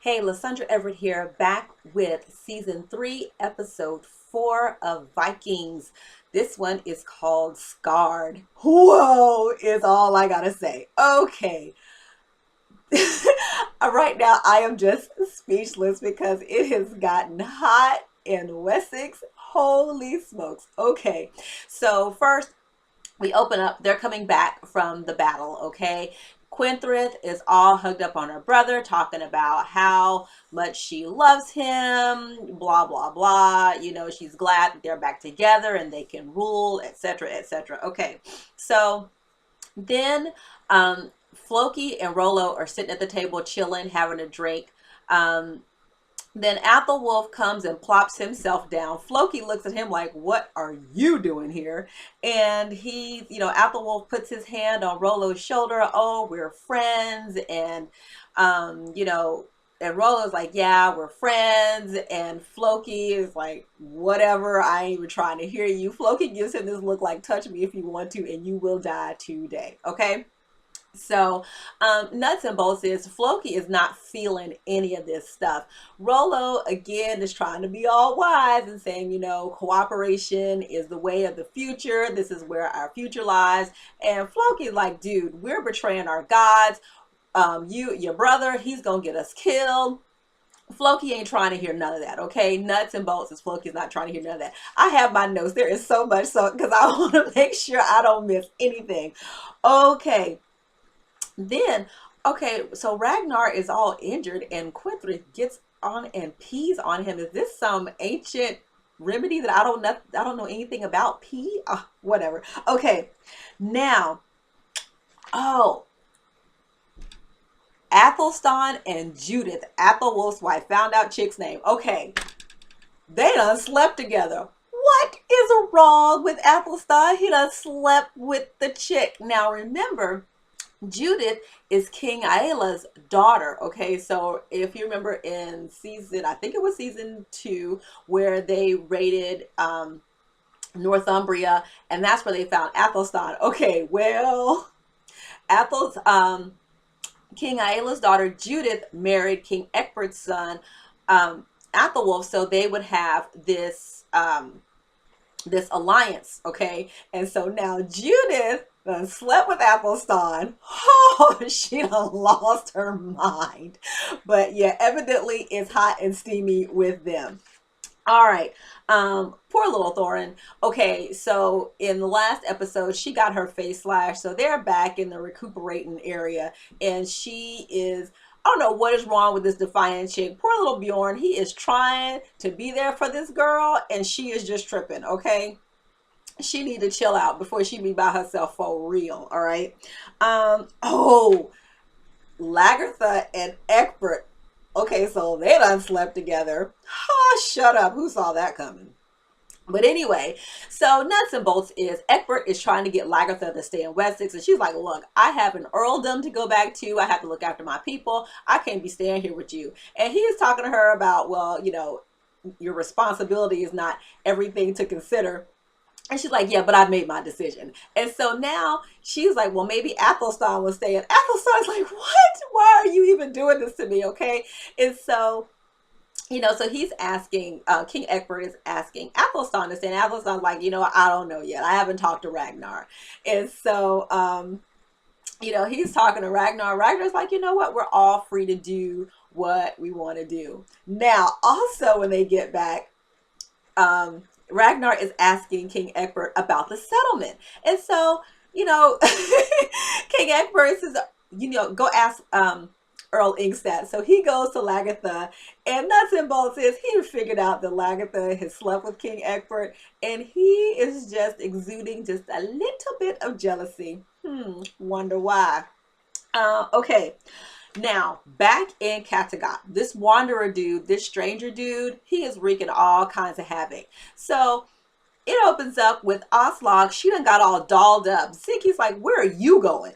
Hey, Lysandra Everett here, back with season 3, episode 4 of Vikings. This one is called Scarred. Whoa, is all I gotta say. Okay. Right now, I am just speechless because it has gotten hot in Wessex. Holy smokes. Okay, so first, we open up, they're coming back from the battle, okay? Kwenthrith is all hugged up on her brother, talking about how much she loves him, blah, blah, blah. You know, she's glad that they're back together and they can rule, etc., etc. Okay, so then Floki and Rollo are sitting at the table chilling, having a drink. Um, then Athelwolf comes and plops himself down. Floki looks at him like, "What are you doing here?" And Athelwolf puts his hand on Rollo's shoulder. "Oh, we're friends." And Rollo's like, "Yeah, we're friends." And Floki is like, "Whatever, I ain't even trying to hear you." Floki gives him this look like, "Touch me if you want to, and you will die today." Okay? So, nuts and bolts is Floki is not feeling any of this stuff. Rollo, again, is trying to be all wise and saying, cooperation is the way of the future. This is where our future lies. And Floki is like, dude, we're betraying our gods. Your brother, he's going to get us killed. Floki ain't trying to hear none of that, okay? Nuts and bolts is Floki's not trying to hear none of that. I have my notes. There is so much so because I want to make sure I don't miss anything. Okay. Then, okay, so Ragnar is all injured and Kwenthrith gets on and pees on him. Is this some ancient remedy that I don't know anything about? Pee? Whatever. Okay. Now, oh, Athelstan and Judith, Athelwolf's wife, found out chick's name. Okay. They done slept together. What is wrong with Athelstan? He done slept with the chick. Now remember, Judith is King Aela's daughter. Okay, so if you remember in I think it was season 2, where they raided Northumbria, and that's where they found Athelstan. Okay, well, Athel's King Aela's daughter Judith married King Ecbert's son, Athelwolf, so they would have this alliance, okay? And so now Judith done slept with Athelstan. Oh, she done lost her mind. But yeah, evidently it's hot and steamy with them. All right. Poor little Thorin. Okay, so in the last episode, she got her face slashed. So they're back in the recuperating area, and she is, I don't know what is wrong with this defiant chick. Poor little Bjorn. He is trying to be there for this girl, and she is just tripping, okay? She need to chill out before she be by herself for real, all right? Lagertha and Ecbert. Okay, so they done slept together. Oh, shut up. Who saw that coming? But anyway, so nuts and bolts is Ecbert is trying to get Lagertha to stay in Wessex. And she's like, look, I have an earldom to go back to. I have to look after my people. I can't be staying here with you. And he is talking to her about, well, your responsibility is not everything to consider. And she's like, yeah, but I made my decision. And so now she's like, well, maybe Athelstan will stay. And Athelstan's like, what? Why are you even doing this to me? Okay. And so, so he's asking, King Ecbert is asking Athelstan to stay. And Athelstan's like, I don't know yet. I haven't talked to Ragnar. And so, he's talking to Ragnar. Ragnar's like, you know what? We're all free to do what we want to do. Now, also when they get back, Ragnar is asking King Ecbert about the settlement. And so, King Ecbert says, go ask Earl Ingstad. So he goes to Lagertha, and nuts and bolts is he figured out that Lagertha has slept with King Ecbert, and he is just exuding just a little bit of jealousy. Wonder why. Okay. Now, back in Kattegat, this wanderer dude, this stranger dude, he is wreaking all kinds of havoc. So it opens up with Auslag. She done got all dolled up. Siggy's like, where are you going?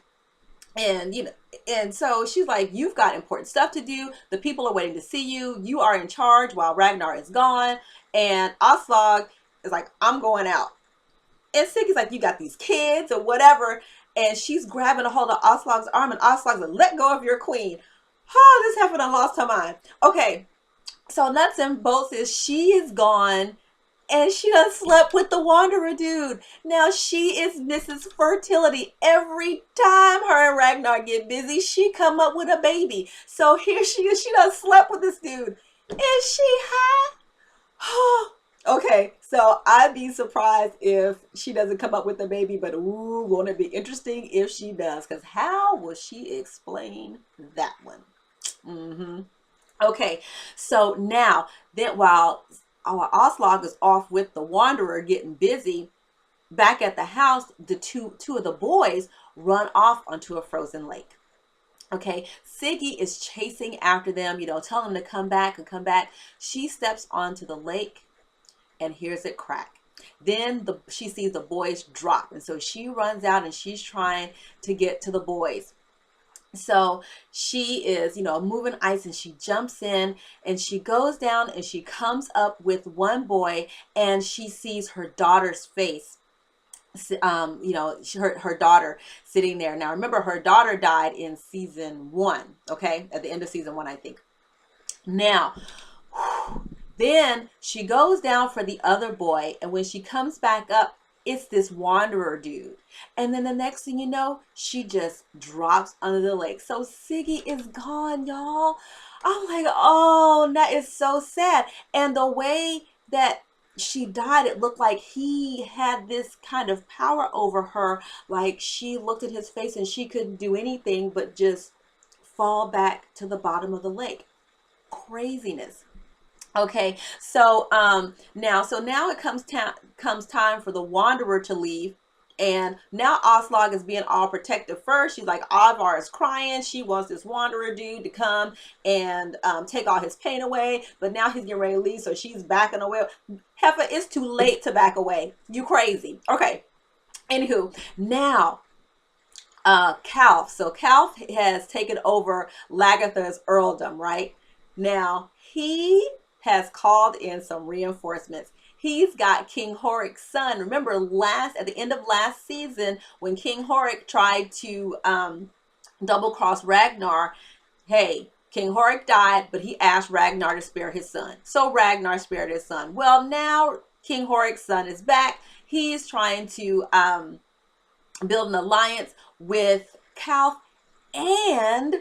And so she's like, you've got important stuff to do. The people are waiting to see you. You are in charge while Ragnar is gone. And Auslag is like, I'm going out. And Siggy's like, you got these kids or whatever. And she's grabbing a hold of Auslag's arm, and Auslag's like, let go of your queen. Oh, this happened. I lost her mind. Okay, so nuts and bolts is she is gone and she done slept with the wanderer dude. Now she is Mrs. Fertility. Every time her and Ragnar get busy, she come up with a baby. So here she is. She done slept with this dude. Is she high? Okay, so I'd be surprised if she doesn't come up with a baby, but ooh, won't it be interesting if she does? Because how will she explain that one? Mm-hmm. Okay, so now then while our Auslag is off with the Wanderer getting busy, back at the house, the two of the boys run off onto a frozen lake. Okay, Siggy is chasing after them, telling them to come back and come back. She steps onto the lake and hears it crack. Then she sees the boys drop, and so she runs out and she's trying to get to the boys. So she is, moving ice, and she jumps in and she goes down and she comes up with one boy and she sees her daughter's face. Her daughter sitting there. Now remember, her daughter died in season 1, okay? At the end of season 1, I think. Now, then she goes down for the other boy, and when she comes back up, it's this wanderer dude. And then the next thing you know, she just drops under the lake. So Siggy is gone, y'all. I'm like, oh, that is so sad. And the way that she died, it looked like he had this kind of power over her. Like she looked at his face and she couldn't do anything but just fall back to the bottom of the lake. Craziness. Okay, so now it comes time for the wanderer to leave, and now Auslag is being all protective first. She's like, Ivar is crying. She wants this wanderer dude to come and take all his pain away, but now he's getting ready to leave, so she's backing away. Heifer, it's too late to back away. You crazy. Okay, anywho, now Kalf. So Kalf has taken over Lagertha's earldom, right? Now he has called in some reinforcements. He's got King Horik's son. Remember at the end of last season, when King Horik tried to double cross Ragnar, hey, King Horik died, but he asked Ragnar to spare his son. So Ragnar spared his son. Well, now King Horik's son is back. He's trying to build an alliance with Kalf and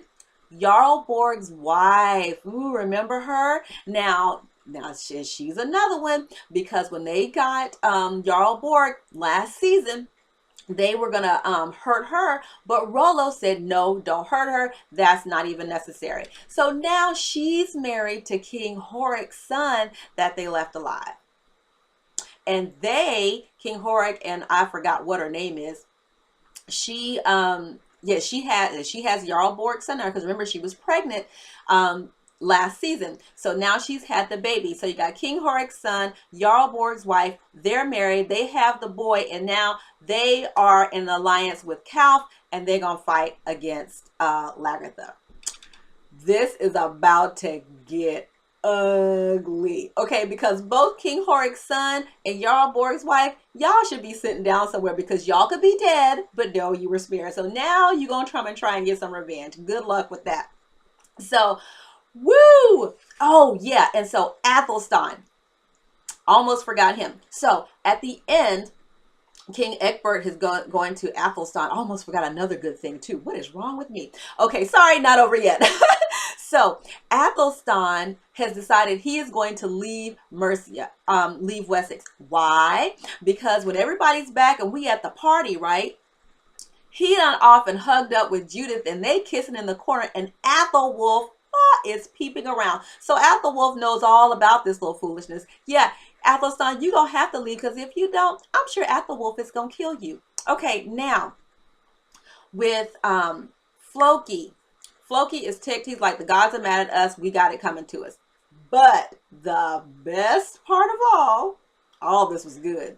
Jarl Borg's wife. Ooh, remember her? Now she's another one, because when they got Jarl Borg last season, they were gonna hurt her, but Rollo said, no, don't hurt her. That's not even necessary. So now she's married to King Horik's son that they left alive. And King Horik, and I forgot what her name is, she has Jarl Borg's son now, because remember, she was pregnant last season. So now she's had the baby. So you got King Horik's son, Jarl Borg's wife. They're married. They have the boy, and now they are in alliance with Kalf, and they're gonna fight against Lagertha. This is about to get ugly. Okay, because both King Horik's son and Jarl Borg's wife, y'all should be sitting down somewhere, because y'all could be dead, but no, you were spared. So now you're gonna try and get some revenge. Good luck with that. So, woo! Oh yeah, and so Athelstan, almost forgot him. So at the end, King Ecbert is going to Athelstan. Almost forgot another good thing too. What is wrong with me? Okay, sorry, not over yet. So Athelstan has decided he is going to leave Mercia, leave Wessex. Why? Because when everybody's back and we at the party, right? He done off and hugged up with Judith, and they kissing in the corner, and Athelwulf is peeping around. So Athelwulf knows all about this little foolishness. Yeah, Athelstan, you gonna have to leave, because if you don't, I'm sure Athelwulf is gonna kill you. Okay, now with Floki. Floki is ticked. He's like, the gods are mad at us. We got it coming to us. But the best part of all this was good.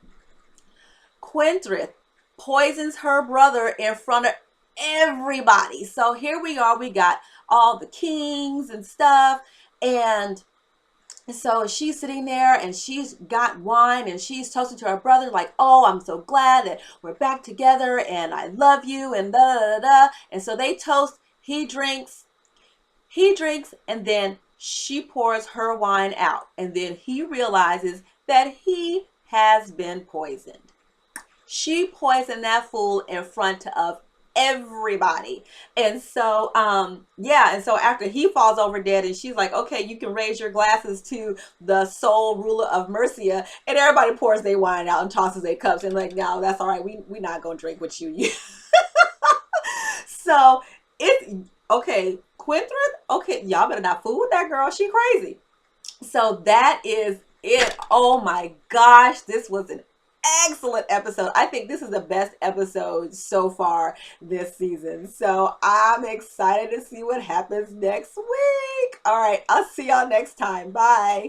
Kwenthrith poisons her brother in front of everybody. So here we are. We got all the kings and stuff. And so she's sitting there and she's got wine and she's toasting to her brother like, oh, I'm so glad that we're back together and I love you and da da da da. And so they toast. He drinks. He drinks, and then she pours her wine out, and then he realizes that he has been poisoned. She poisoned that fool in front of everybody. And so yeah, and so after he falls over dead, and she's like, okay, you can raise your glasses to the sole ruler of Mercia, and everybody pours their wine out and tosses their cups, and like, no, that's all right, we not gonna drink with you. So it's okay, Kwenthrith, okay, y'all better not fool with that girl, she crazy. So that is it. Oh my gosh, this was an excellent episode. I think this is the best episode so far this season. So I'm excited to see what happens next week. All right, I'll see y'all next time. Bye.